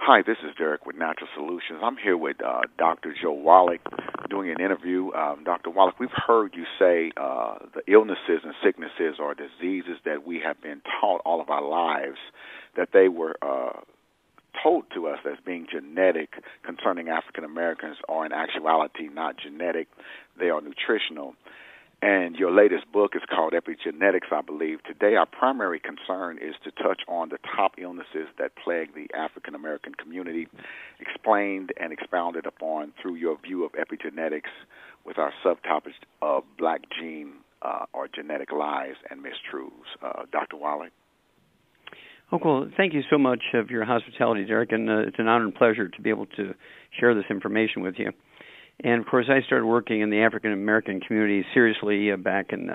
Hi, this is Derek with Natural Solutions. I'm here with Dr. Joe Wallach doing an interview. Dr. Wallach, we've heard you say the illnesses and sicknesses or diseases that we have been taught all of our lives, that they were told to us as being genetic concerning African Americans are in actuality not genetic. They are nutritional. And your latest book is called Epigenetics, I believe. Today, our primary concern is to touch on the top illnesses that plague the African American community, explained and expounded upon through your view of epigenetics, with our subtopics of black gene or genetic lies and mistruths. Dr. Wallach. Oh, well, thank you so much for your hospitality, Derek, and it's an honor and pleasure to be able to share this information with you. And, of course, I started working in the African-American community seriously back in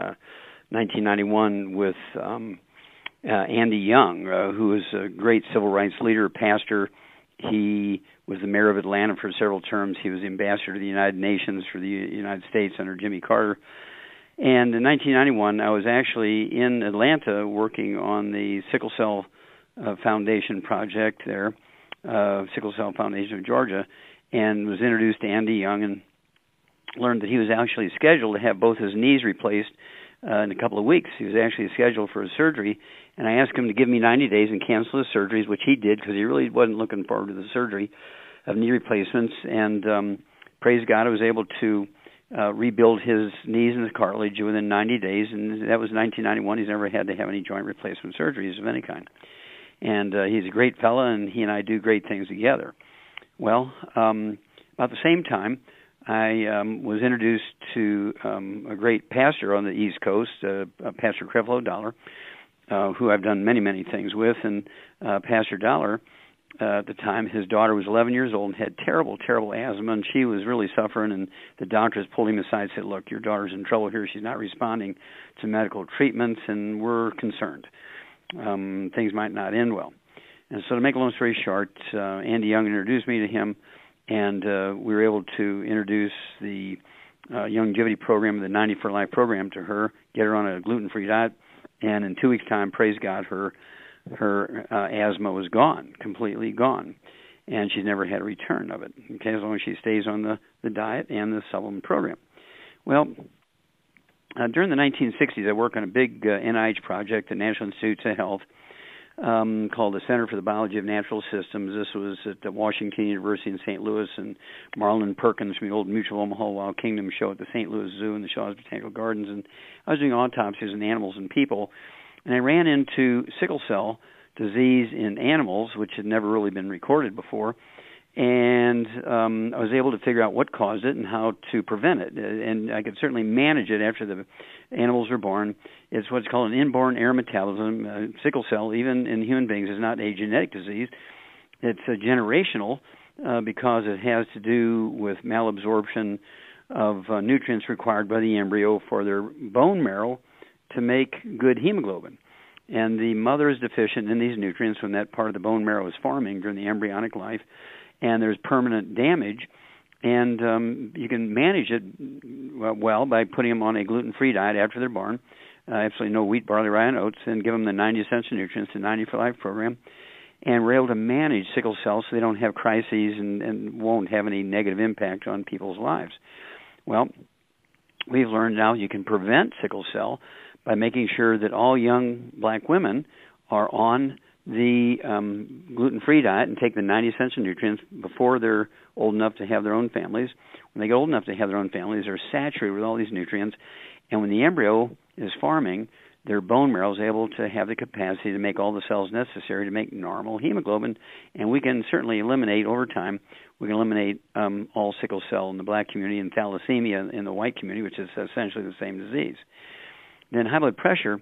1991 with Andy Young, who was a great civil rights leader, pastor. He was the mayor of Atlanta for several terms. He was the ambassador to the United Nations for the United States under Jimmy Carter. And in 1991, I was actually in Atlanta working on the Sickle Cell Foundation project there, Sickle Cell Foundation of Georgia, and was introduced to Andy Young and learned that he was actually scheduled to have both his knees replaced in a couple of weeks. He was actually scheduled for a surgery, and I asked him to give me 90 days and cancel his surgeries, which he did because he really wasn't looking forward to the surgery of knee replacements. And praise God, I was able to rebuild his knees and his cartilage within 90 days, and that was 1991. He's never had to have any joint replacement surgeries of any kind. And he's a great fella, and he and I do great things together. Well, about the same time, I was introduced to a great pastor on the East Coast, Pastor Creflo Dollar, who I've done many, many things with. And Pastor Dollar, at the time, his daughter was 11 years old and had terrible, terrible asthma, and she was really suffering. And the doctors pulled him aside and said, look, your daughter's in trouble here. She's not responding to medical treatments, and we're concerned. Things might not end well. And so to make a long story short, Andy Young introduced me to him, and we were able to introduce the Youngevity program, the 90 for Life program, to her, get her on a gluten-free diet, and in 2 weeks' time, praise God, her asthma was gone, completely gone, and she's never had a return of it, okay, as long as she stays on the diet and the supplement program. Well, during the 1960s, I worked on a big NIH project, the National Institutes of Health, called the Center for the Biology of Natural Systems. This was at Washington University in St. Louis, and Marlon Perkins from the old Mutual Omaha Wild Kingdom show at the St. Louis Zoo and the Shaw's Botanical Gardens. And I was doing autopsies on animals and people, and I ran into sickle cell disease in animals, which had never really been recorded before. And I was able to figure out what caused it and how to prevent it. And I could certainly manage it after the animals were born. It's what's called an inborn error metabolism. Sickle cell, even in human beings, is not a genetic disease. It's a generational because it has to do with malabsorption of nutrients required by the embryo for their bone marrow to make good hemoglobin. And the mother is deficient in these nutrients when that part of the bone marrow is forming during the embryonic life, and there's permanent damage, and you can manage it well by putting them on a gluten-free diet after they're born, absolutely no wheat, barley, rye, and oats, and give them the 90 essential nutrients, the 90 for Life program, and we're able to manage sickle cell so they don't have crises and won't have any negative impact on people's lives. Well, we've learned now you can prevent sickle cell by making sure that all young black women are on the gluten-free diet and take the 90 essential nutrients before they're old enough to have their own families. When they get old enough to have their own families, they're saturated with all these nutrients, and when the embryo is forming, their bone marrow is able to have the capacity to make all the cells necessary to make normal hemoglobin, and we can certainly eliminate over time. We can eliminate all sickle cell in the black community and thalassemia in the white community, which is essentially the same disease. Then high blood pressure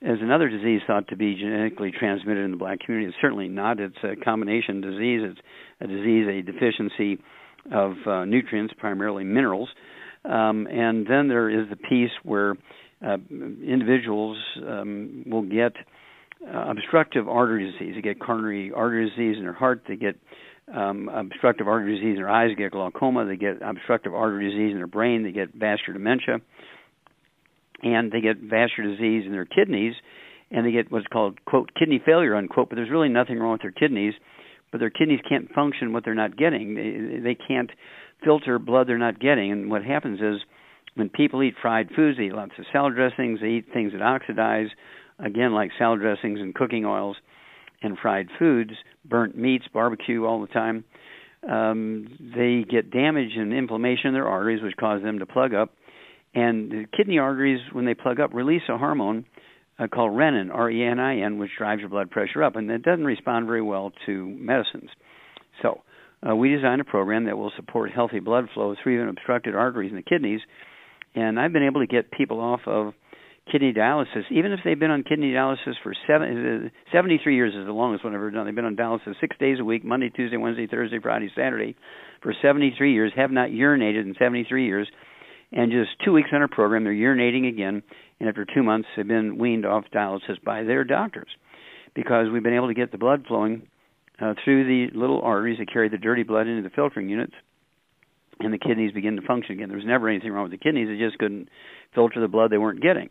is another disease thought to be genetically transmitted in the black community. It's certainly not. It's a combination disease. It's a disease, a deficiency of nutrients, primarily minerals. And then there is the piece where individuals will get obstructive artery disease. They get coronary artery disease in their heart. They get obstructive artery disease in their eyes. They get glaucoma. They get obstructive artery disease in their brain. They get vascular dementia. And they get vascular disease in their kidneys, and they get what's called, quote, kidney failure, unquote, but there's really nothing wrong with their kidneys. but their kidneys can't function what they're not getting. They can't filter blood they're not getting. And what happens is when people eat fried foods, they eat lots of salad dressings, they eat things that oxidize, again, like salad dressings and cooking oils and fried foods, burnt meats, barbecue all the time. They get damage and inflammation in their arteries, which cause them to plug up. And the kidney arteries, when they plug up, release a hormone called renin, R-E-N-I-N, which drives your blood pressure up. And it doesn't respond very well to medicines. So we designed a program that will support healthy blood flow through even obstructed arteries in the kidneys. And I've been able to get people off of kidney dialysis, even if they've been on kidney dialysis for 73 years is the longest one I've ever done. They've been on dialysis 6 days a week, Monday, Tuesday, Wednesday, Thursday, Friday, Saturday, for 73 years, have not urinated in 73 years, and just 2 weeks on our program, they're urinating again, and after 2 months, they've been weaned off dialysis by their doctors because we've been able to get the blood flowing through the little arteries that carry the dirty blood into the filtering units, and the kidneys begin to function again. There was never anything wrong with the kidneys. They just couldn't filter the blood they weren't getting.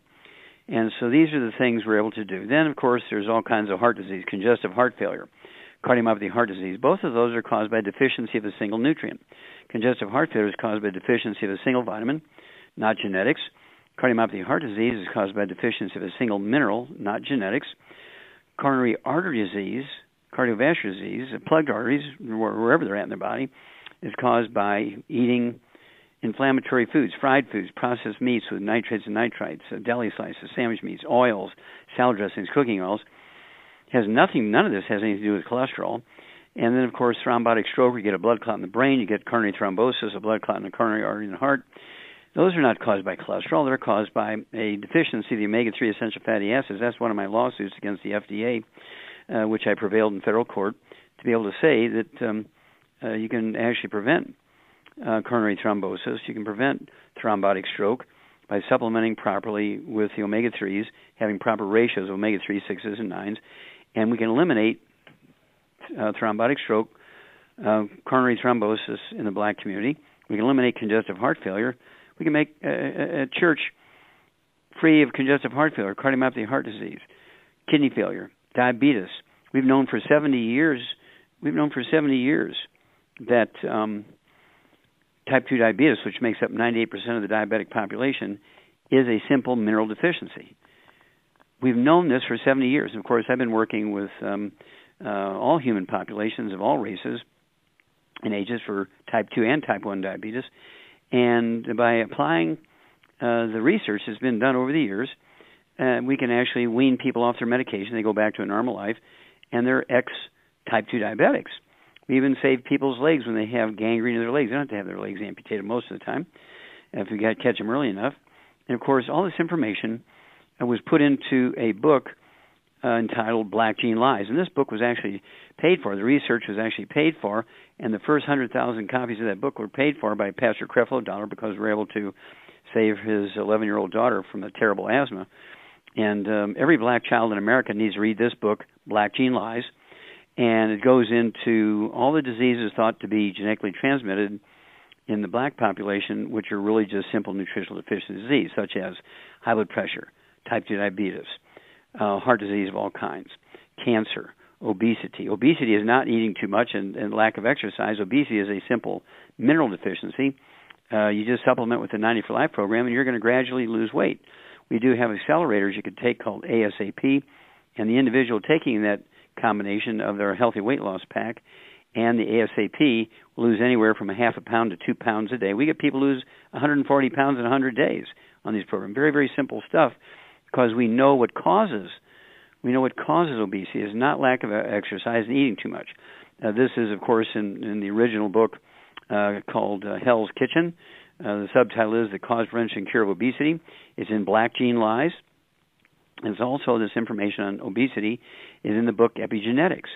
And so these are the things we're able to do. Then, of course, there's all kinds of heart disease, congestive heart failure, cardiomyopathy heart disease. Both of those are caused by deficiency of a single nutrient. Congestive heart failure is caused by deficiency of a single vitamin, not genetics. Cardiomyopathy heart disease is caused by deficiency of a single mineral, not genetics. Coronary artery disease, cardiovascular disease, plugged arteries, wherever they're at in their body, is caused by eating inflammatory foods, fried foods, processed meats with nitrates and nitrites, deli slices, sandwich meats, oils, salad dressings, cooking oils. None of this has anything to do with cholesterol. And then, of course, thrombotic stroke, you get a blood clot in the brain, you get coronary thrombosis, a blood clot in the coronary artery in the heart. Those are not caused by cholesterol. They're caused by a deficiency of the omega-3 essential fatty acids. That's one of my lawsuits against the FDA, which I prevailed in federal court, to be able to say that you can actually prevent coronary thrombosis. You can prevent thrombotic stroke by supplementing properly with the omega-3s, having proper ratios of omega-3, 6s, and 9s, and we can eliminate thrombotic stroke, coronary thrombosis in the black community. We can eliminate congestive heart failure. We can make a church free of congestive heart failure, cardiomyopathy heart disease, kidney failure, diabetes. We've known for 70 years that type 2 diabetes, which makes up 98% of the diabetic population, is a simple mineral deficiency. We've known this for 70 years. Of course, I've been working with all human populations of all races and ages for type 2 and type 1 diabetes. And by applying the research that's been done over the years, we can actually wean people off their medication. They go back to a normal life, and they're ex-type 2 diabetics. We even save people's legs when they have gangrene in their legs. They don't have to have their legs amputated most of the time if we catch them early enough. And, of course, all this information was put into a book entitled Black Gene Lies. And this book was actually paid for. The research was actually paid for, and the first 100,000 copies of that book were paid for by Pastor Creflo Dollar because we were able to save his 11-year-old daughter from a terrible asthma. And every black child in America needs to read this book, Black Gene Lies. And it goes into all the diseases thought to be genetically transmitted in the black population, which are really just simple nutritional deficiency disease, such as high blood pressure, type 2 diabetes, heart disease of all kinds, cancer, obesity. Obesity is not eating too much and lack of exercise. Obesity is a simple mineral deficiency. You just supplement with the 90 for Life program, and you're going to gradually lose weight. We do have accelerators you could take called ASAP, and the individual taking that combination of their healthy weight loss pack and the ASAP will lose anywhere from a half a pound to 2 pounds a day. We get people lose 140 pounds in 100 days on these programs. Very, very simple stuff because we know what causes obesity is not lack of exercise and eating too much. This is, of course, in the original book called Hell's Kitchen. The subtitle is The Cause, Prevention, and Cure of Obesity. It's in Black Gene Lies. And it's also this information on obesity is in the book Epigenetics.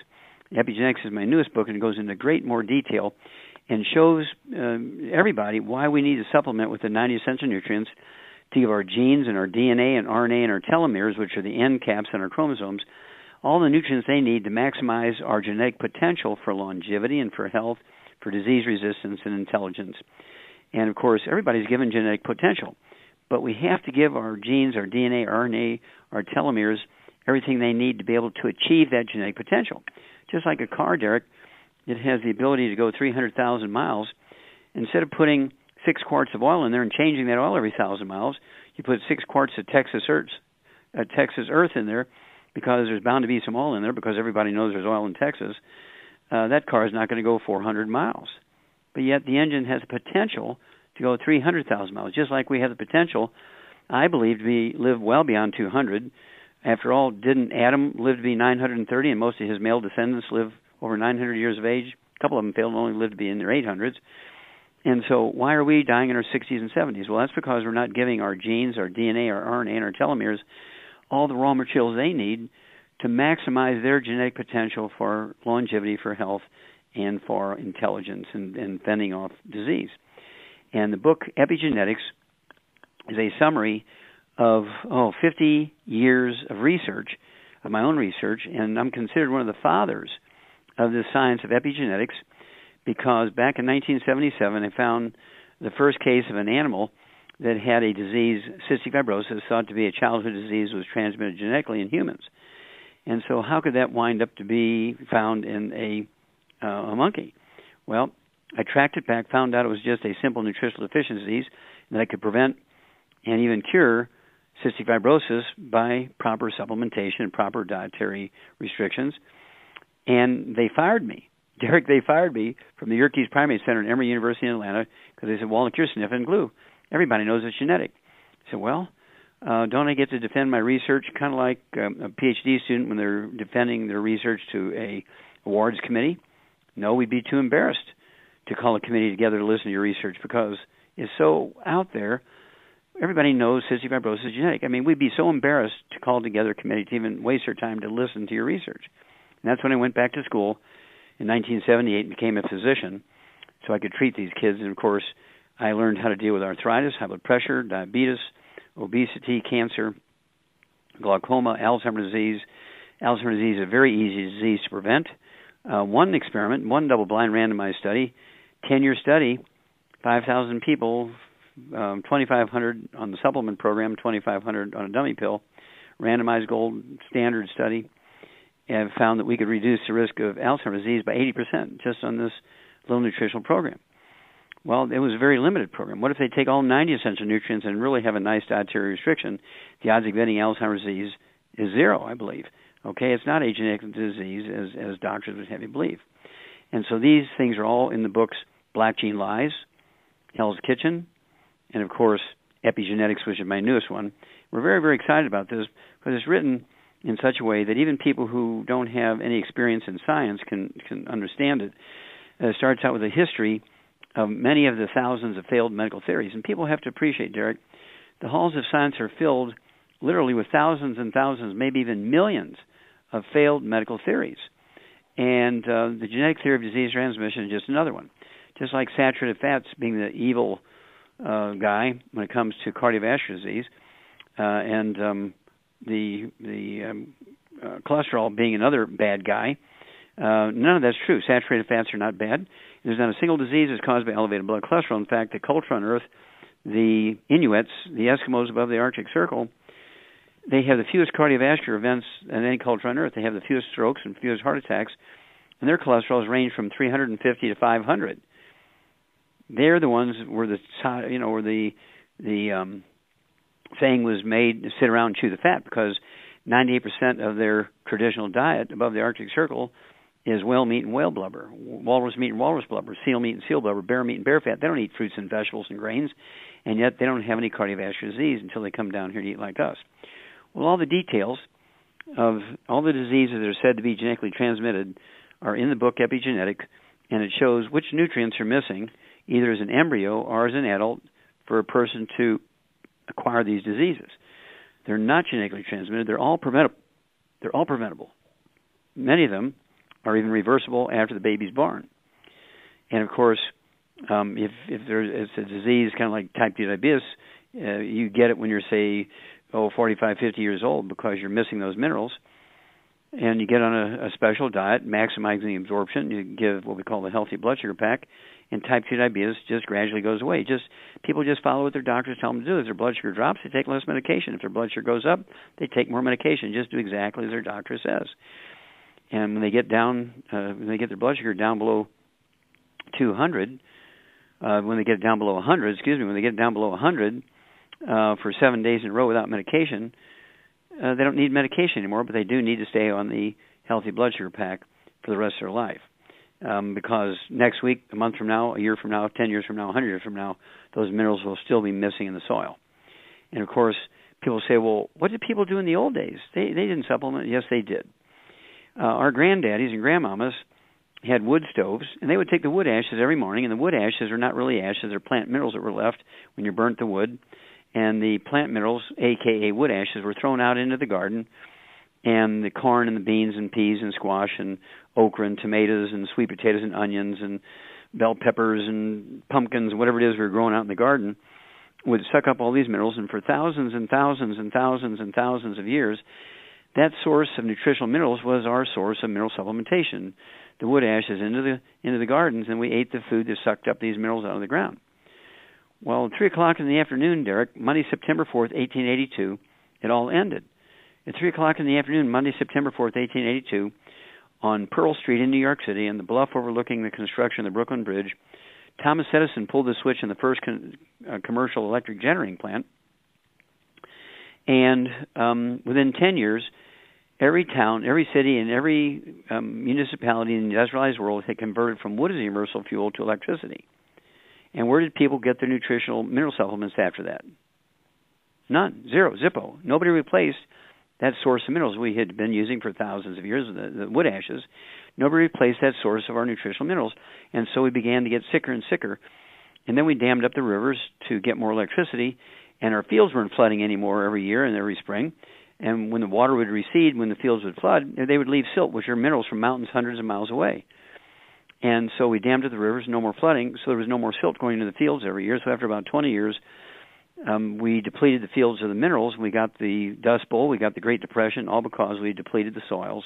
Epigenetics is my newest book, and it goes into great more detail and shows everybody why we need to supplement with the 90 essential nutrients to give our genes and our DNA and RNA and our telomeres, which are the end caps on our chromosomes, all the nutrients they need to maximize our genetic potential for longevity and for health, for disease resistance and intelligence. And, of course, everybody's given genetic potential. But we have to give our genes, our DNA, RNA, our telomeres, everything they need to be able to achieve that genetic potential. Just like a car, Derek, it has the ability to go 300,000 miles. Instead of putting 6 quarts of oil in there and changing that oil every 1,000 miles, you put 6 quarts of Texas Earth in there, because there's bound to be some oil in there, because everybody knows there's oil in Texas. That car is not going to go 400 miles. But yet the engine has the potential to go 300,000 miles, just like we have the potential, I believe, to live well beyond 200. After all, didn't Adam live to be 930, and most of his male descendants live over 900 years of age? A couple of them failed and only lived to be in their 800s. And so why are we dying in our 60s and 70s? Well, that's because we're not giving our genes, our DNA, our RNA, and our telomeres all the raw materials they need to maximize their genetic potential for longevity, for health, and for intelligence and fending off disease. And the book Epigenetics is a summary of 50 years of research, of my own research, and I'm considered one of the fathers of the science of epigenetics, because back in 1977 I found the first case of an animal that had a disease, cystic fibrosis, thought to be a childhood disease, was transmitted genetically in humans. And so how could that wind up to be found in a monkey? Well, I tracked it back, found out it was just a simple nutritional deficiencies, and that I could prevent and even cure cystic fibrosis by proper supplementation and proper dietary restrictions. And they fired me. Derek, they fired me from the Yerkes Primate Center at Emory University in Atlanta, because they said, Wallach, you're sniffing glue. Everybody knows it's genetic. I said, well, don't I get to defend my research, kind of like a PhD student when they're defending their research to a awards committee? No, we'd be too embarrassed to call a committee together to listen to your research, because it's so out there. Everybody knows cystic fibrosis is genetic. I mean, we'd be so embarrassed to call together a committee to even waste our time to listen to your research. And that's when I went back to school in 1978 and became a physician, so I could treat these kids. And, of course, I learned how to deal with arthritis, high blood pressure, diabetes, obesity, cancer, glaucoma, Alzheimer's disease. Alzheimer's disease is a very easy disease to prevent. One experiment, one double-blind randomized study, 10-year study, 5,000 people, 2,500 on the supplement program, 2,500 on a dummy pill, randomized gold standard study, and found that we could reduce the risk of Alzheimer's disease by 80% just on this little nutritional program. Well, it was a very limited program. What if they take all 90 essential nutrients and really have a nice dietary restriction? The odds of getting Alzheimer's disease is 0, I believe. Okay, it's not a genetic disease, as doctors would have you believe. And so these things are all in the books Black Gene Lies, Hell's Kitchen, and, of course, Epigenetics, which is my newest one. We're very, very excited about this because it's written in such a way that even people who don't have any experience in science can understand it. It starts out with a history of many of the thousands of failed medical theories. And people have to appreciate, Derek, the halls of science are filled literally with thousands and thousands, maybe even millions of failed medical theories. And the genetic theory of disease transmission is just another one. Just like saturated fats being the evil guy when it comes to cardiovascular disease, and the cholesterol being another bad guy. None of that's true. Saturated fats are not bad. There's not a single disease that's caused by elevated blood cholesterol. In fact, the culture on Earth, the Inuits, the Eskimos above the Arctic Circle, they have the fewest cardiovascular events than any culture on Earth. They have the fewest strokes and fewest heart attacks, and their cholesterols range from 350 to 500. They're the ones where the saying was made to sit around and chew the fat, because 98% of their traditional diet above the Arctic Circle is whale meat and whale blubber, walrus meat and walrus blubber, seal meat and seal blubber, bear meat and bear fat. They don't eat fruits and vegetables and grains, and yet they don't have any cardiovascular disease until they come down here to eat like us. Well, all the details of all the diseases that are said to be genetically transmitted are in the book Epigenetics, and it shows which nutrients are missing, either as an embryo or as an adult, for a person to acquire these diseases. They're not genetically transmitted. They're all preventable. They're all preventable. Many of them are even reversible after the baby's born. And, of course, if it's a disease kind of like type 2 diabetes, you get it when you're, say, 45, 50 years old, because you're missing those minerals. And you get on a special diet, maximizing the absorption. You give what we call the healthy blood sugar pack, and type 2 diabetes just gradually goes away. People just follow what their doctors tell them to do. If their blood sugar drops, they take less medication. If their blood sugar goes up, they take more medication. Just do exactly as their doctor says. And when they get their blood sugar down below 200, when they get it down below 100, when they get it down below 100 for 7 days in a row without medication, they don't need medication anymore, but they do need to stay on the healthy blood sugar pack for the rest of their life. Because next week, a month from now, a year from now, 10 years from now, 100 years from now, those minerals will still be missing in the soil. And, of course, people say, well, what did people do in the old days? They didn't supplement. Yes, they did. Our granddaddies and grandmamas had wood stoves, and they would take the wood ashes every morning, and the wood ashes are not really ashes. They're plant minerals that were left when you burnt the wood. And the plant minerals, a.k.a. wood ashes, were thrown out into the garden, and the corn and the beans and peas and squash and okra and tomatoes and sweet potatoes and onions and bell peppers and pumpkins, whatever it is we were growing out in the garden, would suck up all these minerals. And for thousands and thousands and thousands and thousands of years, that source of nutritional minerals was our source of mineral supplementation. The wood ashes into the gardens, and we ate the food that sucked up these minerals out of the ground. Well, at 3 o'clock in the afternoon, Derek, Monday, September 4th, 1882, it all ended. At 3 o'clock in the afternoon, Monday, September 4th, 1882, on Pearl Street in New York City, on the bluff overlooking the construction of the Brooklyn Bridge, Thomas Edison pulled the switch in the first commercial electric generating plant. And within 10 years, every town, every city, and every municipality in the industrialized world had converted from wood as a universal fuel to electricity. And where did people get their nutritional mineral supplements after that? None. Zero. Zippo. Nobody replaced that source of minerals we had been using for thousands of years, the wood ashes. Nobody replaced that source of our nutritional minerals. And so we began to get sicker and sicker. And then we dammed up the rivers to get more electricity, and our fields weren't flooding anymore every year and every spring. And when the water would recede, when the fields would flood, they would leave silt, which are minerals from mountains hundreds of miles away. And so we dammed up the rivers, no more flooding, so there was no more silt going into the fields every year. So after about 20 years, we depleted the fields of the minerals. We got the Dust Bowl, we got the Great Depression, all because we depleted the soils.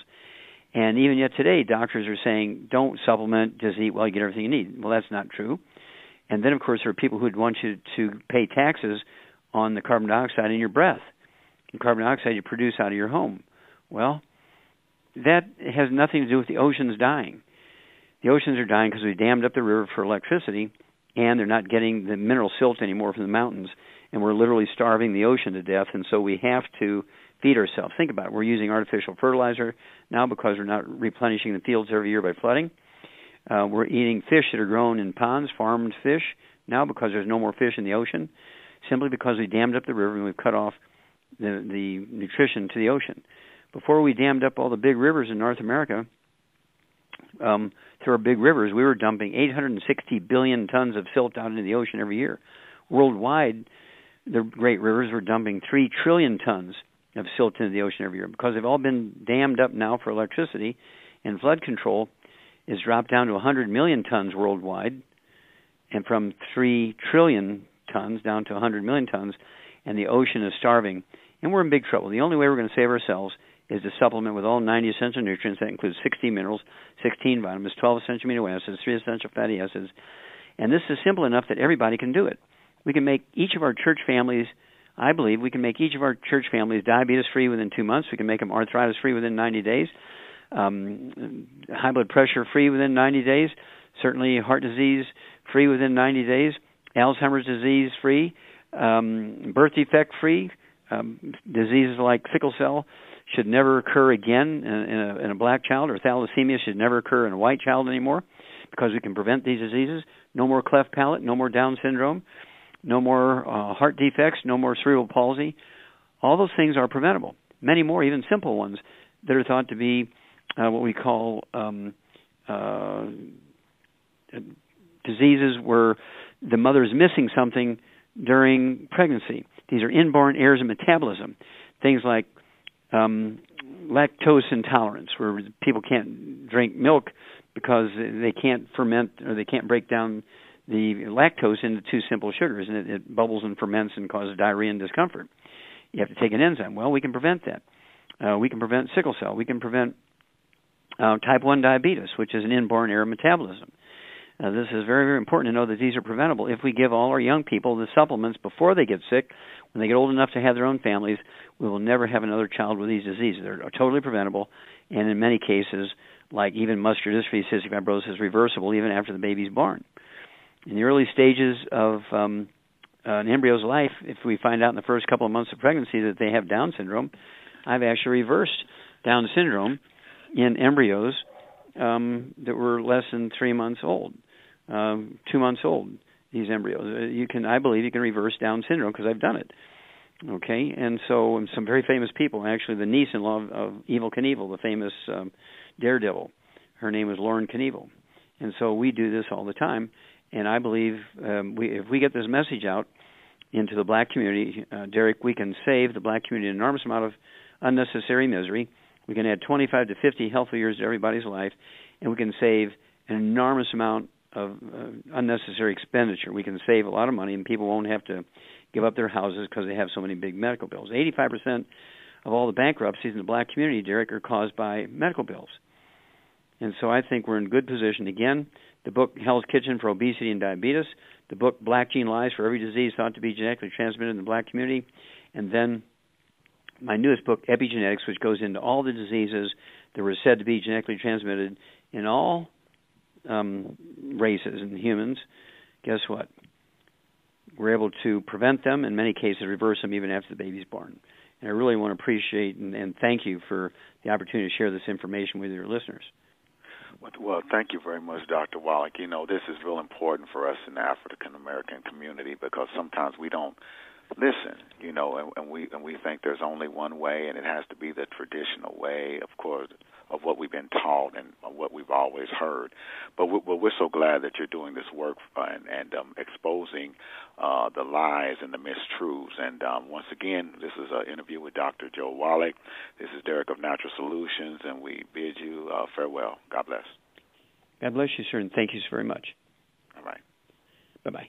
And even yet today, doctors are saying, don't supplement, just eat while you get everything you need. Well, that's not true. And then, of course, there are people who would want you to pay taxes on the carbon dioxide in your breath. The carbon dioxide you produce out of your home. Well, that has nothing to do with the oceans dying. The oceans are dying because we dammed up the river for electricity, and they're not getting the mineral silt anymore from the mountains, and we're literally starving the ocean to death, and so we have to feed ourselves. Think about it. We're using artificial fertilizer now because we're not replenishing the fields every year by flooding. We're eating fish that are grown in ponds, farmed fish, now because there's no more fish in the ocean, simply because we dammed up the river and we've cut off the nutrition to the ocean. Before we dammed up all the big rivers in North America, through our big rivers, we were dumping 860 billion tons of silt out into the ocean every year. Worldwide, the great rivers were dumping 3 trillion tons of silt into the ocean every year because they've all been dammed up now for electricity, and flood control is dropped down to 100 million tons worldwide, and from 3 trillion tons down to 100 million tons, and the ocean is starving, and we're in big trouble. The only way we're going to save ourselves is to supplement with all 90 essential nutrients. That includes 16 minerals, 16 vitamins, 12 essential amino acids, 3 essential fatty acids. And this is simple enough that everybody can do it. We can make each of our church families, I believe, we can make each of our church families diabetes-free within 2 months. We can make them arthritis-free within 90 days, high blood pressure-free within 90 days, certainly heart disease-free within 90 days, Alzheimer's disease-free, birth defect-free, diseases like sickle cell should never occur again in a black child, or thalassemia should never occur in a white child anymore because we can prevent these diseases. No more cleft palate, no more Down syndrome, no more heart defects, no more cerebral palsy. All those things are preventable. Many more, even simple ones, that are thought to be what we call diseases where the mother is missing something during pregnancy. These are inborn errors in metabolism, things like lactose intolerance, where people can't drink milk because they can't ferment or they can't break down the lactose into 2 simple sugars, and it bubbles and ferments and causes diarrhea and discomfort. You have to take an enzyme. Well, we can prevent that. We can prevent sickle cell. We can prevent type 1 diabetes, which is an inborn error of metabolism. This is very, very important to know that these are preventable. If we give all our young people the supplements before they get sick, when they get old enough to have their own families, we will never have another child with these diseases. They're totally preventable, and in many cases, like even muscular dystrophy, cystic fibrosis, reversible even after the baby's born. In the early stages of an embryo's life, if we find out in the first couple of months of pregnancy that they have Down syndrome, I've actually reversed Down syndrome in embryos that were less than 3 months old, 2 months old. These embryos, I believe you can reverse Down syndrome because I've done it. Okay, and so some very famous people, actually the niece-in-law of Evel Knievel, the famous daredevil, her name is Lauren Knievel, and so we do this all the time. And I believe if we get this message out into the black community, Derek, we can save the black community an enormous amount of unnecessary misery. We can add 25 to 50 healthy years to everybody's life, and we can save an enormous amount of unnecessary expenditure. We can save a lot of money, and people won't have to give up their houses because they have so many big medical bills. 85% of all the bankruptcies in the black community, Derek, are caused by medical bills. And so I think we're in good position. Again, the book Hell's Kitchen for Obesity and Diabetes, the book Black Gene Lies for Every Disease Thought to be Genetically Transmitted in the Black Community, and then my newest book, Epigenetics, which goes into all the diseases that were said to be genetically transmitted in all races and humans. Guess what? We're able to prevent them, in many cases reverse them even after the baby's born. And I really want to appreciate and thank you for the opportunity to share this information with your listeners. Well, thank you very much, Dr. Wallach. You know, this is real important for us in the African-American community because sometimes we don't listen, you know, and we think there's only one way, and it has to be the traditional way, of course, of what we've been taught and what we've always heard. But we're so glad that you're doing this work and exposing the lies and the mistruths. And once again, this is an interview with Dr. Joe Wallach. This is Derek of Natural Solutions, and we bid you farewell. God bless. God bless you, sir, and thank you so very much. All right. Bye-bye.